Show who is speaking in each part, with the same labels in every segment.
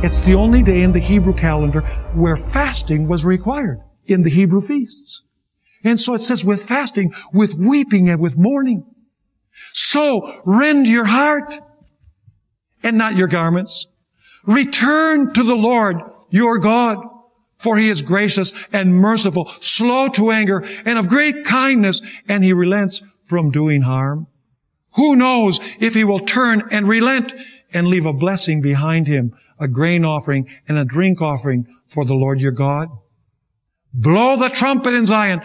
Speaker 1: It's the only day in the Hebrew calendar where fasting was required in the Hebrew feasts. And so it says with fasting, with weeping and with mourning. So rend your heart and not your garments. Return to the Lord your God, for He is gracious and merciful, slow to anger, and of great kindness, and He relents from doing harm. Who knows if He will turn and relent and leave a blessing behind Him, a grain offering and a drink offering for the Lord your God? Blow the trumpet in Zion.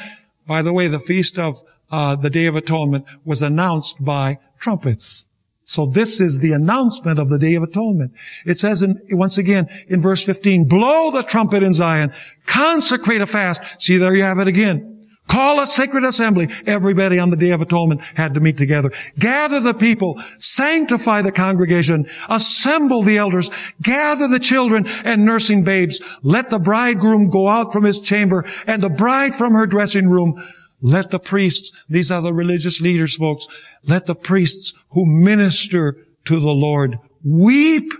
Speaker 1: By the way, the feast of the Day of Atonement was announced by trumpets. So this is the announcement of the Day of Atonement. It says once again in verse 15, blow the trumpet in Zion, consecrate a fast. See, there you have it again. Call a sacred assembly. Everybody on the Day of Atonement had to meet together. Gather the people, sanctify the congregation, assemble the elders, gather the children and nursing babes. Let the bridegroom go out from his chamber and the bride from her dressing room. Let the priests, these are the religious leaders, folks, let the priests who minister to the Lord weep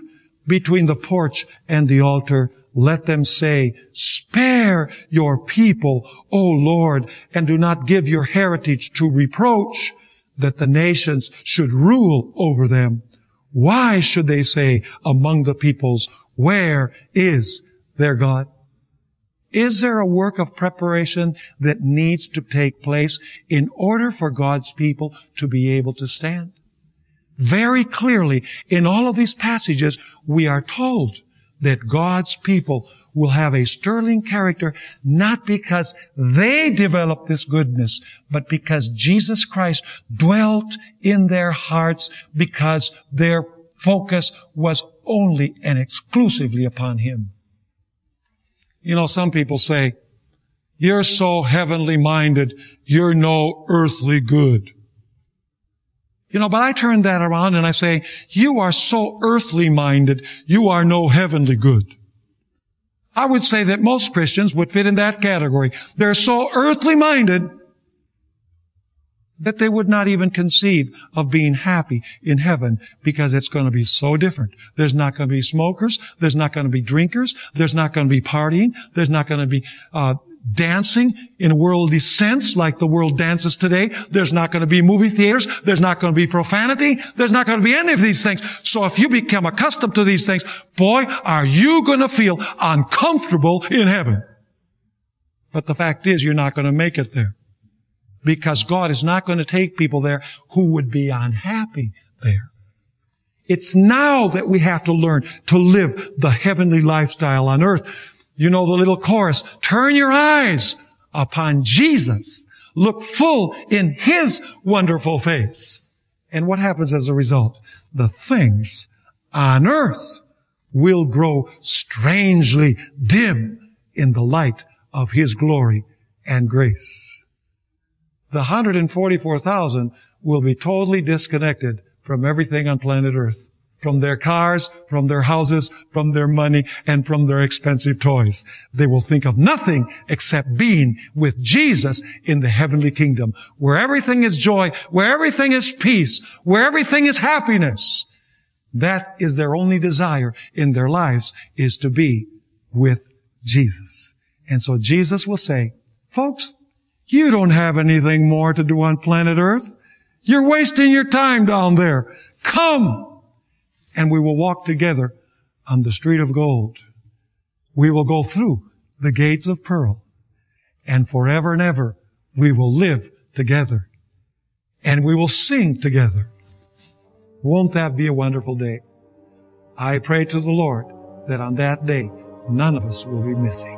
Speaker 1: between the porch and the altar. Let them say, spare your people, O Lord, and do not give your heritage to reproach, that the nations should rule over them. Why should they say among the peoples, where is their God? Is there a work of preparation that needs to take place in order for God's people to be able to stand? Very clearly, in all of these passages, we are told that God's people will have a sterling character, not because they developed this goodness, but because Jesus Christ dwelt in their hearts, because their focus was only and exclusively upon Him. You know, some people say, you're so heavenly minded, you're no earthly good. You know, but I turn that around and I say, you are so earthly minded, you are no heavenly good. I would say that most Christians would fit in that category. They're so earthly minded that they would not even conceive of being happy in heaven, because it's going to be so different. There's not going to be smokers. There's not going to be drinkers. There's not going to be partying. There's not going to be dancing in a worldly sense like the world dances today. There's not going to be movie theaters. There's not going to be profanity. There's not going to be any of these things. So if you become accustomed to these things, boy, are you going to feel uncomfortable in heaven. But the fact is, you're not going to make it there, because God is not going to take people there who would be unhappy there. It's now that we have to learn to live the heavenly lifestyle on earth. You know the little chorus, turn your eyes upon Jesus. Look full in His wonderful face. And what happens as a result? The things on earth will grow strangely dim in the light of His glory and grace. The 144,000 will be totally disconnected from everything on planet Earth. From their cars, from their houses, from their money, and from their expensive toys. They will think of nothing except being with Jesus in the heavenly kingdom, where everything is joy, where everything is peace, where everything is happiness. That is their only desire in their lives, is to be with Jesus. And so Jesus will say, folks, you don't have anything more to do on planet Earth. You're wasting your time down there. Come! And we will walk together on the street of gold. We will go through the gates of pearl. And forever and ever, we will live together. And we will sing together. Won't that be a wonderful day? I pray to the Lord that on that day, none of us will be missing.